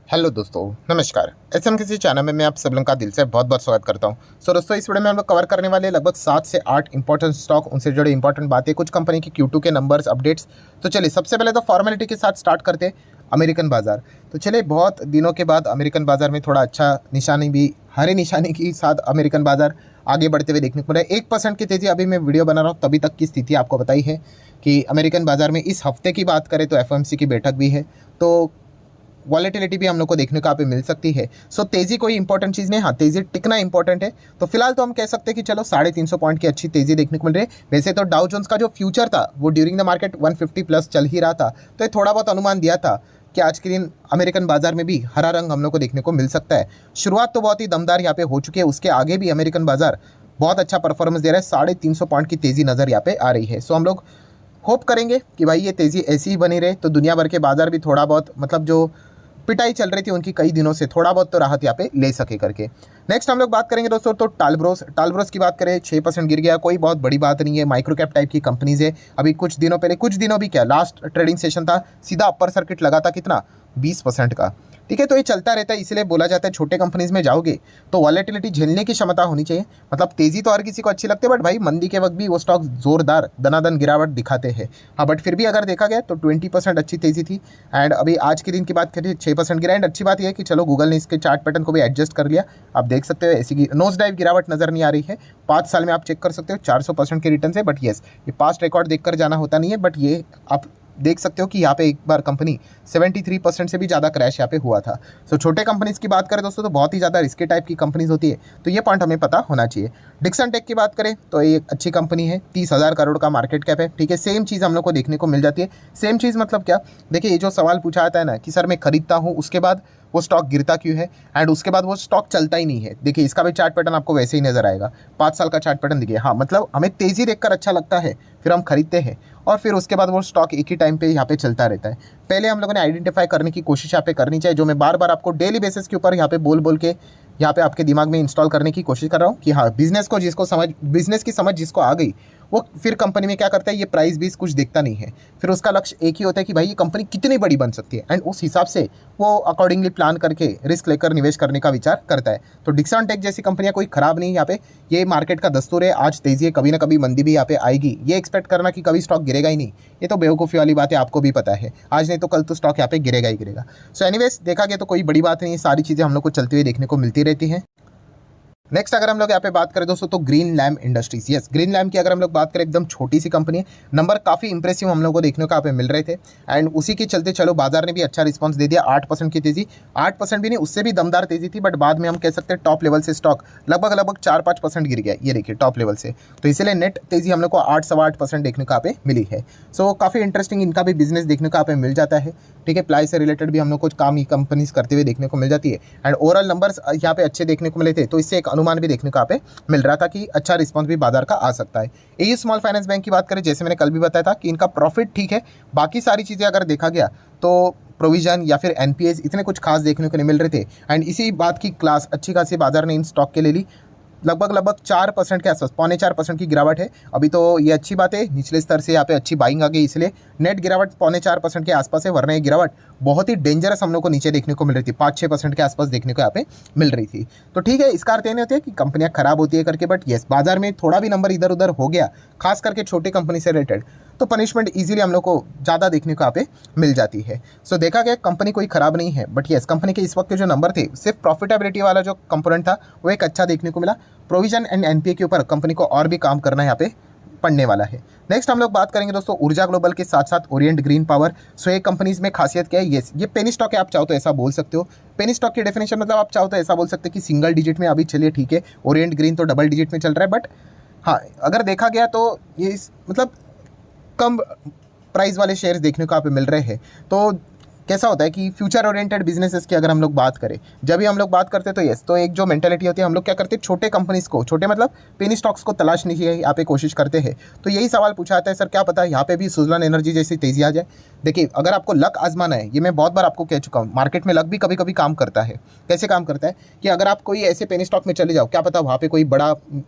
Hello दोस्तों, नमस्कार। SM किसी चैनल में मैं आप सब लोगों का दिल से बहुत बहुत स्वागत करता हूं। दोस्तों, इस वीडियो में हम लोग कवर करने वाले लगभग 7 से 8 इंपॉर्टेंट स्टॉक, उनसे जुड़े इंपॉर्टेंट बातें, कुछ कंपनी की Q2 के नंबर्स, अपडेट्स। तो चलिए सबसे पहले तो फॉर्मेलिटी के साथ स्टार्ट करते हैं। अमेरिकन बाजार। तो चलिए, बहुत दिनों के बाद अमेरिकन बाजार में थोड़ा अच्छा निशानी भी, हरे निशानी के साथ अमेरिकन बाजार आगे बढ़ते हुए देखने को मिला है। 1% की तेज़ी, अभी मैं वीडियो बना रहा हूँ तभी तक की स्थिति आपको बताई है कि अमेरिकन बाजार में इस हफ्ते की बात करें तो FOMC की बैठक भी है, तो वॉलेटिलिटी भी हम लोग को देखने को यहाँ पे मिल सकती है। तेज़ी कोई इंपॉर्टेंट चीज़ नहीं, हाँ तेज़ी टिकना इंपॉर्टेंट है। तो फिलहाल तो हम कह सकते हैं कि चलो 350 पॉइंट की अच्छी तेज़ी देखने को मिल रही है। वैसे तो डाउ जोन्स का जो फ्यूचर था वो ड्यूरिंग द मार्केट 150 प्लस चल ही रहा था, तो ये थोड़ा बहुत अनुमान दिया था कि आज के दिन अमेरिकन बाजार में भी हरा रंग हम लोग को देखने को मिल सकता है। शुरुआत तो बहुत ही दमदार यहाँ पे हो चुकी है, उसके आगे भी अमेरिकन बाजार बहुत अच्छा परफॉर्मेंस दे रहा है। 350 पॉइंट की तेज़ी नज़र यहाँ पे आ रही है। हम लोग होप करेंगे कि भाई ये तेज़ी ऐसी ही बनी रहे, तो दुनिया भर के बाजार भी थोड़ा बहुत, मतलब जो पिटाई चल रही थी उनकी कई दिनों से, थोड़ा बहुत तो राहत यहाँ पे ले सके करके। नेक्स्ट हम लोग बात करेंगे दोस्तों, तो टालब्रोस की बात करें, 6% गिर गया, कोई बहुत बड़ी बात नहीं है। माइक्रो कैप टाइप की कंपनीज है। अभी कुछ दिनों पहले, कुछ दिनों भी क्या, लास्ट ट्रेडिंग सेशन था, सीधा अपर सर्किट लगा था कितना, 20% का। ठीक है, तो ये चलता रहता है, इसलिए बोला जाता है छोटे कंपनीज में जाओगे तो वॉलेटिलिटी झेलने की क्षमता होनी चाहिए। मतलब तेजी तो हर किसी को अच्छी लगती है, बट भाई मंदी के वक्त भी वो स्टॉक जोरदार दनादन गिरावट दिखाते हैं। हाँ, बट फिर भी अगर देखा गया तो 20% अच्छी तेजी थी। एंड अभी आज के दिन की बात करें, 6% गिरा। एंड अच्छी बात यह है कि चलो गूगल ने इसके चार्ट पैटर्न को भी एडजस्ट कर लिया। आप देख सकते हो ऐसी नोज डाइव गिरावट नजर नहीं आ रही है। 5 साल में आप चेक कर सकते हो 400% के रिटर्न से। बट येस, ये पास्ट रिकॉर्ड देखकर जाना होता नहीं है, बट ये आप देख सकते हो कि यहाँ पे एक बार कंपनी 73% से भी ज़्यादा क्रैश यहाँ पे हुआ था। छोटे कंपनीज की बात करें दोस्तों, तो बहुत ही ज़्यादा रिस्की टाइप की कंपनीज होती है, तो ये पॉइंट हमें पता होना चाहिए। डिक्सन टेक की बात करें तो ये एक अच्छी कंपनी है, 30,000 करोड़ का मार्केट कैप है। ठीक है, सेम चीज़ हम लोग को देखने को मिल जाती है। सेम चीज़ मतलब क्या, देखिए ये जो सवाल पूछा जाता है ना कि सर मैं खरीदता हूँ, उसके बाद वो स्टॉक गिरता क्यों है, एंड उसके बाद वो स्टॉक चलता ही नहीं है। देखिए इसका भी चार्ट पैटर्न आपको वैसे ही नजर आएगा। 5 साल का चार्ट पैटर्न देखिए। हाँ, मतलब हमें तेज़ी देखकर अच्छा लगता है, फिर हम खरीदते हैं, और फिर उसके बाद वो स्टॉक एक ही टाइम पे यहाँ पे चलता रहता है। पहले हम लोगों ने आइडेंटिफाई करने की कोशिश यहाँ पे करनी चाहिए, जो मैं बार बार आपको डेली बेसिस के ऊपर यहाँ पे बोल बोल के यहाँ पे आपके दिमाग में इंस्टॉल करने की कोशिश कर रहा हूँ कि हाँ, बिजनेस की समझ जिसको आ गई, वो फिर कंपनी में क्या करता है, ये प्राइस बीस कुछ देखता नहीं है। फिर उसका लक्ष्य एक ही होता है कि भाई ये कंपनी कितनी बड़ी बन सकती है, एंड उस हिसाब से वो अकॉर्डिंगली प्लान करके रिस्क लेकर निवेश करने का विचार करता है। तो डिक्सन टेक जैसी कंपनियां कोई खराब नहीं है यहाँ पे। ये मार्केट का दस्तूर है, आज तेजी है, कभी ना कभी मंदी भी यहाँ पे आएगी। ये एक्सपेक्ट करना कि कभी स्टॉक गिरेगा ही नहीं, ये तो बेवकूफ़ी वाली बात है, आपको भी पता है। आज नहीं तो कल तो स्टॉक यहाँ पे गिरेगा ही गिरेगा। एनीवेज, देखा गया तो कोई बड़ी बात नहीं है, सारी चीज़ें हम लोग को चलती हुई देखने को मिलती रहती हैं। नेक्स्ट अगर हम लोग यहाँ पे बात करें दोस्तों, तो green lamp industries. Yes, green lamp की अगर हम लोग बात करें, एकदम छोटी सी कंपनी है, नंबर काफ़ी इंप्रेसिव हम लोग को देखने को यहाँ पे मिल रहे थे। एंड उसी के चलते चलो बाजार ने भी अच्छा रिस्पांस दे दिया। 8% की तेजी, 8% भी नहीं, उससे भी दमदार तेजी थी। बट बाद में हम कह सकते हैं टॉप लेवल से स्टॉक लगभग 4-5% गिर गया, ये देखिए टॉप लेवल से। तो इसलिए नेट तेजी हम लोग को 8-8.25% देखने को यहाँ पे मिली है। काफ़ी इंटरेस्टिंग इनका भी बिजनेस देखने को यहाँ पे मिल जाता है। ठीक है, प्लाई से रिलेटेड भी हम लोग कुछ काम कंपनीज करते हुए देखने को मिल जाती है। एंड ओवरऑल नंबर्स यहाँ पे अच्छे देखने को मिले थे, तो इससे एक अनुमान भी देखने को यहाँ पे मिल रहा था कि अच्छा रिस्पांस भी बाजार का आ सकता है। एयू स्मॉल फाइनेंस बैंक की बात करें, जैसे मैंने कल भी बताया था कि इनका प्रॉफिट ठीक है, बाकी सारी चीज़ें अगर देखा गया तो प्रोविजन या फिर एनपीएस इतने कुछ खास देखने को नहीं मिल रहे थे। एंड इसी बात की क्लास अच्छी खासी बाजार ने इन स्टॉक के ले ली। लगभग 4% के आसपास, 3.25% की गिरावट है। अभी तो ये अच्छी बात है, निचले स्तर से यहाँ पे अच्छी बाइंग आ गई, इसलिए नेट गिरावट 3.25% के आसपास है। वरना ये गिरावट बहुत ही डेंजरस हम लोग को नीचे देखने को मिल रही थी, 5-6% के आसपास देखने को यहाँ पे मिल रही थी। तो ठीक है, इसका अर्थ ये नहीं होता है कि कंपनियां खराब होती है करके, बट येस, बाजार में थोड़ा भी नंबर इधर उधर हो गया, खास करके छोटी कंपनी से रिलेटेड, तो पनिशमेंट इजीली हम लोग को ज़्यादा देखने को यहाँ पे मिल जाती है। देखा गया कंपनी कोई खराब नहीं है, बट येस, कंपनी के इस वक्त के जो नंबर थे, सिर्फ प्रॉफिटेबिलिटी वाला जो कंपोनेंट था वो एक अच्छा देखने को मिला। प्रोविजन एंड एनपीए के ऊपर कंपनी को और भी काम करना यहाँ पे पड़ने वाला है। नेक्स्ट हम लोग बात करेंगे दोस्तों ऊर्जा ग्लोबल के साथ साथ ओरिएंट ग्रीन पावर। ये कंपनीज में खासियत क्या है, ये पेनी स्टॉक है, आप चाहो तो ऐसा बोल सकते हो। पेनी स्टॉक की डेफिनेशन मतलब आप चाहो तो ऐसा बोल सकते हैं कि सिंगल डिजिट में अभी चलिए ठीक है, ओरिएंट ग्रीन तो डबल डिजिट में चल रहा है। बट हाँ, अगर देखा गया तो ये मतलब कम प्राइस वाले शेयर्स देखने को यहाँ पे मिल रहे हैं। तो कैसा होता है कि फ्यूचर ओरिएंटेड बिजनेसेस की अगर हम लोग बात करें, जब भी हम लोग बात करते हैं तो यस, तो एक जो मेंटेलिटी होती है, हम लोग क्या करते हैं, छोटे कंपनीज को, छोटे मतलब पेनी स्टॉक्स को तलाशने की यहाँ पे कोशिश करते हैं। तो यही सवाल पूछा जाता है, सर क्या पता यहाँ पे भी सुजलान एनर्जी जैसी तेजी आ जाए। देखिए, अगर आपको लक आजमाना है, ये मैं बहुत बार आपको कह चुका हूँ, मार्केट में लक भी कभी कभी काम करता है। कैसे काम करता है कि अगर आप कोई ऐसे पेनी स्टॉक में चले जाओ, क्या पता वहाँ पे कोई बड़ा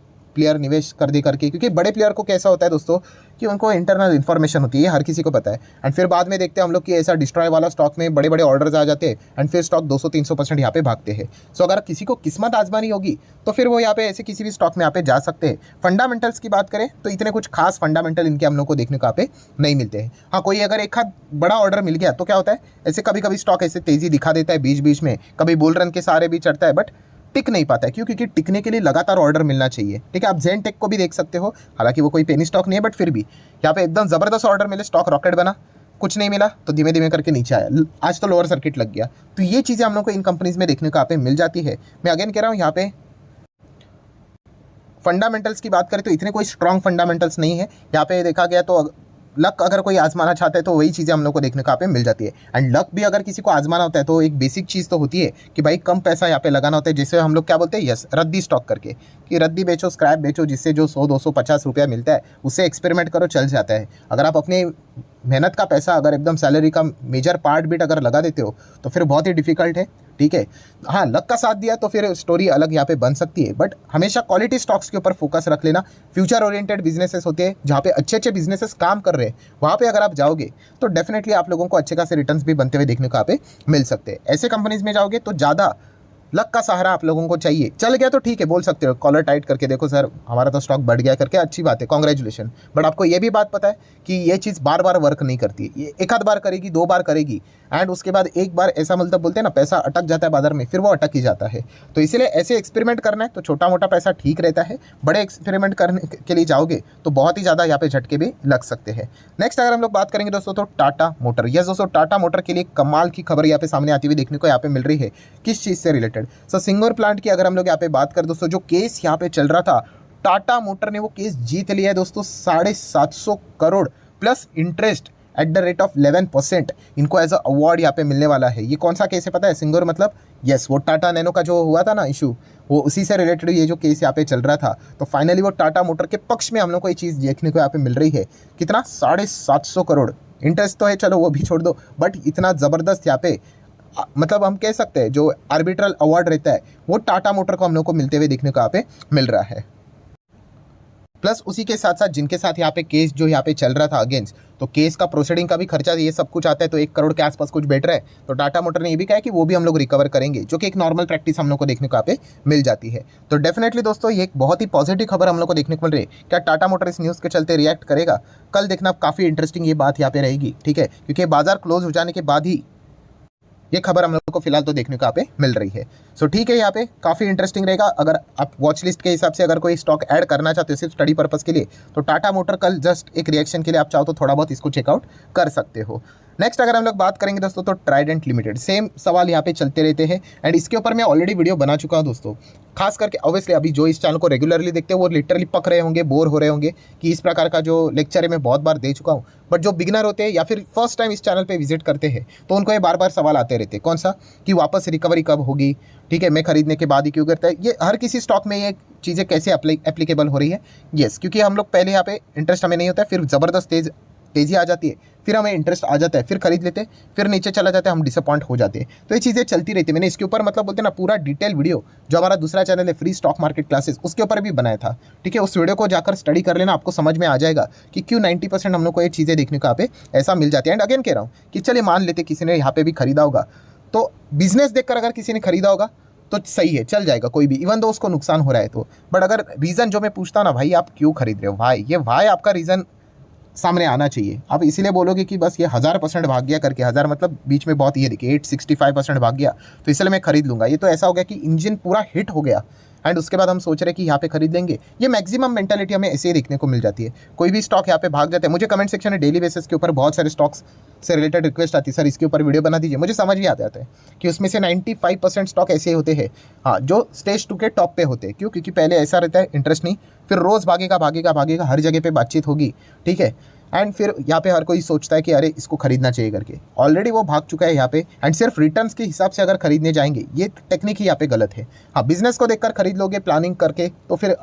प्लेयर निवेश कर दे करके, क्योंकि बड़े प्लेयर को कैसा होता है दोस्तों कि उनको इंटरनल इन्फॉर्मेशन होती है, हर किसी को पता है। एंड फिर बाद में देखते हैं हम लोग कि ऐसा डिस्ट्रॉय वाला स्टॉक में बड़े बड़े ऑर्डर्स आ जाते हैं एंड फिर स्टॉक 200-300% यहाँ पे भागते हैं। सो अगर किसी को किस्मत आजमानी होगी तो फिर वो यहाँ पे ऐसे किसी भी स्टॉक में यहाँ पे जा सकते हैं। फंडामेंटल्स की बात करें तो इतने कुछ खास फंडामेंटल इनके हम लोग को देखने को यहाँ पे नहीं मिलते हैं। हाँ, कोई अगर एक हाथ बड़ा ऑर्डर मिल गया तो क्या होता है, ऐसे कभी कभी स्टॉक ऐसे तेजी दिखा देता है बीच बीच में, कभी बुल रन के सहारे भी चढ़ता है, बट टिक नहीं पाता है। क्यों? क्योंकि टिकने के लिए लगातार ऑर्डर मिलना चाहिए। ठीक है, आप जेन टेक को भी देख सकते हो, हालांकि वो कोई पेनी स्टॉक नहीं है, बट फिर भी यहाँ पे एकदम जबरदस्त ऑर्डर मिले, स्टॉक रॉकेट बना, कुछ नहीं मिला तो धीमे धीमे करके नीचे आया, आज तो लोअर सर्किट लग गया। तो ये चीज़ें हम लोग को इन कंपनीज में देखने को यहाँ पे मिल जाती है। मैं अगेन कह रहा हूँ, यहाँ पे फंडामेंटल्स की बात करें तो इतने कोई स्ट्रॉन्ग फंडामेंटल्स नहीं है। यहाँ पे देखा गया तो लक अगर कोई आजमाना चाहता है तो वही चीज़ें हम लोग को देखने को यहाँ पे मिल जाती है। एंड लक भी अगर किसी को आजमाना होता है तो एक बेसिक चीज़ तो होती है कि भाई कम पैसा यहाँ पे लगाना होता है, जिससे हम लोग क्या बोलते हैं, यस, रद्दी स्टॉक करके, कि रद्दी बेचो, स्क्रैप बेचो, जिससे जो 100-250 रुपया मिलता है उससे एक्सपेरिमेंट करो, चल जाता है। अगर आप अपने मेहनत का पैसा अगर एकदम सैलरी का मेजर पार्ट बिट अगर लगा देते हो तो फिर बहुत ही डिफिकल्ट है। ठीक है, हाँ, लक का साथ दिया तो फिर स्टोरी अलग यहाँ पे बन सकती है, बट हमेशा क्वालिटी स्टॉक्स के ऊपर फोकस रख लेना। फ्यूचर ओरिएंटेड बिजनेसेस होते हैं जहाँ पे अच्छे अच्छे बिजनेसेस काम कर रहे हैं, वहाँ पे अगर आप जाओगे तो डेफिनेटली आप लोगों को अच्छे खासे रिटर्न्स भी बनते हुए देखने को यहाँ पे मिल सकते हैं। ऐसे कंपनीज में जाओगे तो ज़्यादा लक का सहारा आप लोगों को चाहिए। चल गया तो ठीक है, बोल सकते हो, कॉलर टाइट करके देखो सर हमारा तो स्टॉक बढ़ गया करके, अच्छी बात है, कॉन्ग्रेचुलेशन। बट आपको ये भी बात पता है कि ये चीज़ बार बार वर्क नहीं करती, ये एक आध बार करेगी, 2 बार करेगी, एंड उसके बाद एक बार ऐसा मतलब बोलते हैं ना, पैसा अटक जाता है बाजार में, फिर वो अटक ही जाता है। तो इसीलिए ऐसे एक्सपेरिमेंट करना है तो छोटा मोटा पैसा ठीक रहता है, बड़े एक्सपेरिमेंट करने के लिए जाओगे तो बहुत ही ज़्यादा यहाँ पे झटके भी लग सकते हैं। नेक्स्ट अगर हम लोग बात करेंगे दोस्तों तो टाटा मोटर। यस दोस्तों, टाटा मोटर के लिए कमाल की खबर यहाँ पे सामने आती हुई देखने को यहाँ पे मिल रही है। किस चीज़ से रिलेटेड? सो सिंगोर प्लांट की अगर हम लोग यहाँ पे बात करें दोस्तों, जो केस यहाँ पे चल रहा था, टाटा मोटर ने वो केस जीत लिया है दोस्तों। 750 crore plus interest at the rate of 11% इनको एज अ अवार्ड यहाँ पे मिलने वाला है। ये कौन सा केस है पता है? सिंगोर मतलब यस, वो टाटा नैनो का जो हुआ था ना इशू, वो उसी से रिलेटेड ये जो केस यहाँ पे चल रहा था। तो फाइनली वो टाटा मोटर के पक्ष में हम लोग को ये चीज़ देखने को यहाँ पे मिल रही है। कितना? 750 करोड़। इंटरेस्ट तो है, चलो वो भी छोड़ दो, बट इतना ज़बरदस्त यहाँ पे मतलब हम कह सकते हैं जो आर्बिट्रल अवार्ड रहता है वो टाटा मोटर को हम लोग को मिलते हुए देखने को यहाँ पे मिल रहा है। प्लस उसी के साथ साथ जिनके साथ यहाँ पे केस जो यहाँ पे चल रहा था अगेंस्ट, तो केस का प्रोसीडिंग का भी खर्चा ये सब कुछ आता है, तो 1 करोड़ के आसपास कुछ बैठ रहा है। तो टाटा मोटर ने ये भी कहा है कि वो भी हम लोग रिकवर करेंगे, जो कि एक नॉर्मल प्रैक्टिस हम लोग को देखने को यहाँ पे मिल जाती है। तो डेफिनेटली दोस्तों ये एक बहुत ही पॉजिटिव खबर हम लोग को देखने को मिल रही है। क्या टाटा मोटर इस न्यूज़ के चलते रिएक्ट करेगा? कल देखना, काफ़ी इंटरेस्टिंग ये बात यहाँ पे रहेगी। ठीक है, क्योंकि बाजार क्लोज हो जाने के बाद ही ये खबर हम लोग को फिलहाल तो देखने को यहाँ पे मिल रही है। सो ठीक है, यहाँ पे काफ़ी इंटरेस्टिंग रहेगा। अगर आप वॉच लिस्ट के हिसाब से अगर कोई स्टॉक ऐड करना चाहते हो सिर्फ स्टडी पर्पस के लिए, तो टाटा मोटर कल जस्ट एक रिएक्शन के लिए आप चाहो तो थोड़ा बहुत इसको चेकआउट कर सकते हो। नेक्स्ट अगर हम लोग बात करेंगे दोस्तों तो ट्राइडेंट लिमिटेड, सेम सवाल यहाँ पे चलते रहते हैं एंड इसके ऊपर मैं ऑलरेडी वीडियो बना चुका हूँ दोस्तों। खास करके ऑब्वियसली अभी जो इस चैनल को रेगुलरली देखते हैं वो लिटरली पक रहे होंगे, बोर हो रहे होंगे कि इस प्रकार का जो लेक्चर है मैं बहुत बार दे चुका हूँ। बट जो बिगिनर होते हैं या फिर फर्स्ट टाइम इस चैनल पे विजिट करते हैं तो उनको ये बार बार सवाल आते रहते हैं। कौन सा? कि वापस रिकवरी कब होगी? ठीक है, मैं खरीदने के बाद ही क्यों करता है? ये हर किसी स्टॉक में ये चीज़ें कैसे एप्लीकेबल हो रही है? यस, क्योंकि हम लोग पहले यहाँ पे इंटरेस्ट हमें नहीं होता है, फिर ज़बरदस्त तेज़ी आ जाती है, फिर हमें इंटरेस्ट आ जाता है, फिर खरीद लेते हैं, फिर नीचे चला जाता है, हम डिसअपॉइंट हो जाते हैं। तो ये चीज़ें चलती रहती है। मैंने इसके ऊपर मतलब बोलते हैं ना पूरा डिटेल वीडियो जो हमारा दूसरा चैनल है फ्री स्टॉक मार्केट क्लासेस, उसके ऊपर भी बनाया था। ठीक है, उस वीडियो को जाकर स्टडी कर लेना, आपको समझ में आ जाएगा कि क्यों 90% हम लोग को ये चीज़ें देखने को यहाँ पे ऐसा मिल जाती है। एंड अगेन कह रहा हूँ कि चलिए मान लेते किसी ने यहाँ पे भी खरीदा होगा, तो बिजनेस देखकर अगर किसी ने खरीदा होगा तो सही है, चल जाएगा कोई भी, इवन दो उसको नुकसान हो रहा है तो। बट अगर रीज़न जो मैं पूछता ना, भाई आप क्यों खरीद रहे हो भाई, ये भाई आपका रीज़न सामने आना चाहिए। आप इसीलिए बोलोगे कि बस ये 1000% भाग गया करके, 1000 मतलब बीच में बहुत, ये देखिए 865% भाग गया तो इसलिए मैं खरीद लूँगा। ये तो ऐसा हो गया कि इंजन पूरा हिट हो गया एंड उसके बाद हम सोच रहे हैं कि यहाँ पे खरीद लेंगे। ये मैक्सिमम मेंटालिटी हमें ऐसे ही देखने को मिल जाती है। कोई भी स्टॉक यहाँ पे भाग जाता है, मुझे कमेंट सेक्शन में डेली बेसिस के ऊपर बहुत सारे स्टॉक्स से रिलेटेड रिक्वेस्ट आती है, सर इसके ऊपर वीडियो बना दीजिए। मुझे समझ भी आता है कि उसमें से 95% स्टॉक ऐसे होते हैं, हाँ, जो स्टेज 2 के टॉप पे होते हैं। क्यों? क्योंकि पहले ऐसा रहता है इंटरेस्ट नहीं, फिर रोज़ भागेगा भागेगा भागेगा, हर जगह पे बातचीत होगी। ठीक है, एंड फिर यहाँ पे हर कोई सोचता है कि अरे इसको खरीदना चाहिए करके, ऑलरेडी वो भाग चुका है यहाँ पे एंड सिर्फ रिटर्न्स के हिसाब से अगर खरीदने जाएंगे, ये टेक्निक ही यहाँ पे गलत है। हाँ, बिजनेस को देखकर खरीद लोगे प्लानिंग करके तो फिर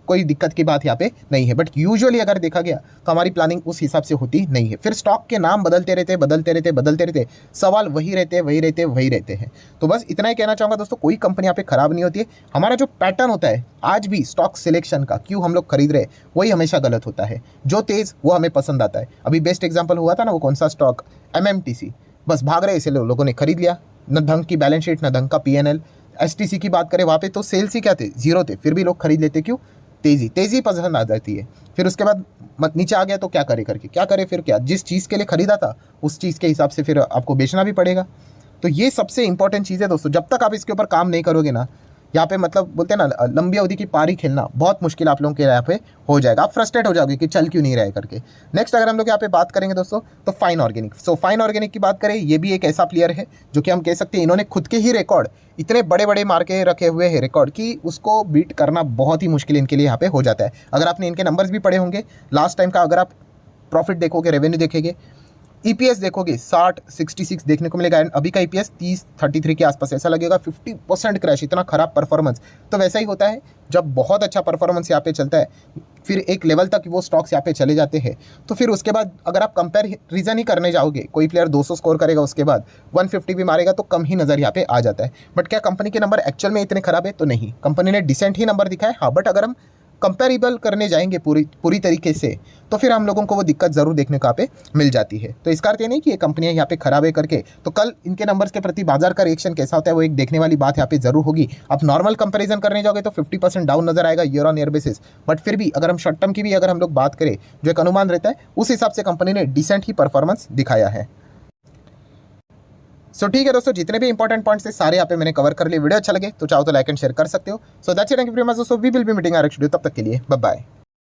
कोई दिक्कत की बात यहाँ पे नहीं है। बट यूजुअली अगर देखा गया तो हमारी प्लानिंग उस हिसाब से होती नहीं है। फिर स्टॉक के नाम बदलते रहते, सवाल वही रहते हैं। तो बस इतना ही कहना चाहूँगा दोस्तों, कोई कंपनी यहाँ पे खराब नहीं होती है। हमारा जो पैटर्न होता है आज भी स्टॉक सिलेक्शन का, क्यों हम लोग खरीद रहे हैं, वही हमेशा गलत होता है। जो तेज़ वो हमें पसंद आता है। अभी बेस्ट एग्जाम्पल हुआ था ना, वो कौन सा स्टॉक, MMTC, बस भाग रहे इसलिए लोगों ने खरीद लिया। न ढंग की बैलेंस शीट, न ढंग का PNL। STC की बात करें, वहाँ पे तो सेल्स ही क्या थे, जीरो थे, फिर भी लोग खरीद लेते। क्यों? तेज़ी पसंद आ जाती है। फिर उसके बाद नीचे आ गया तो क्या करे, फिर क्या, जिस चीज़ के लिए खरीदा था उस चीज़ के हिसाब से फिर आपको बेचना भी पड़ेगा। तो ये सबसे इंपॉर्टेंट चीज़ है दोस्तों। जब तक आप इसके ऊपर काम नहीं करोगे ना, यहाँ पे मतलब बोलते हैं ना, लंबी अवधि की पारी खेलना बहुत मुश्किल आप लोगों के यहाँ पे हो जाएगा। आप फ्रस्ट्रेट हो जाओगे कि चल क्यों नहीं रहा है करके। नेक्स्ट अगर हम लोग यहाँ पे बात करेंगे दोस्तों, तो फाइन ऑर्गेनिक। फाइन ऑर्गेनिक की बात करें, ये भी एक ऐसा प्लेयर है जो कि हम कह सकते हैं इन्होंने खुद के ही रिकॉर्ड इतने बड़े बड़े मार के रखे हुए हैं रिकॉर्ड, कि उसको बीट करना बहुत ही मुश्किल इनके लिए यहाँ पे हो जाता है। अगर आपने इनके नंबर्स भी पढ़े होंगे लास्ट टाइम का, अगर आप प्रॉफिट देखोगे, रेवेन्यू देखेंगे, EPS देखोगे 60, 66 देखने को मिलेगा। एंड अभी का EPS 30, 33 के आसपास, ऐसा लगेगा 50% क्रैश, इतना खराब परफॉर्मेंस। तो वैसा ही होता है जब बहुत अच्छा परफॉर्मेंस यहाँ पे चलता है, फिर एक लेवल तक वो स्टॉक्स यहाँ पे चले जाते हैं, तो फिर उसके बाद अगर आप कंपैरिजन ही करने जाओगे, कोई प्लेयर 200 स्कोर करेगा, उसके बाद 150 भी मारेगा, तो कम ही नज़र यहाँ पे आ जाता है। बट क्या कंपनी के नंबर एक्चुअल में इतने खराब है? तो नहीं, कंपनी ने डिसेंट ही नंबर दिखाए। हाँ, बट अगर हम कंपेरेबल करने जाएंगे पूरी तरीके से, तो फिर हम लोगों को वो दिक्कत ज़रूर देखने को यहाँ पे मिल जाती है। तो इसका अर्थ ये नहीं कि ये कंपनियां यहाँ पे खराब है करके, तो कल इनके नंबर्स के प्रति बाजार का रिएक्शन कैसा होता है वो एक देखने वाली बात यहाँ पे जरूर होगी। आप नॉर्मल कंपैरिजन करने जाओगे तो 50% डाउन नजर आएगा year on year basis. But फिर भी अगर हम शॉर्ट टर्म की भी अगर हम लोग बात करें, जो एक अनुमान रहता है, उस हिसाब से कंपनी ने डिसेंट ही परफॉर्मेंस दिखाया है। सो ठीक है दोस्तों, जितने भी इंपॉर्टेंट पॉइंट्स थे सारे यहाँ पे मैंने कवर कर लिए। वीडियो अच्छा लगे तो चाहो तो लाइक एंड शेयर कर सकते हो। So that's it, thank you very much दोस्तों। We will be meeting our next video, तब तक के लिए बाय बाय।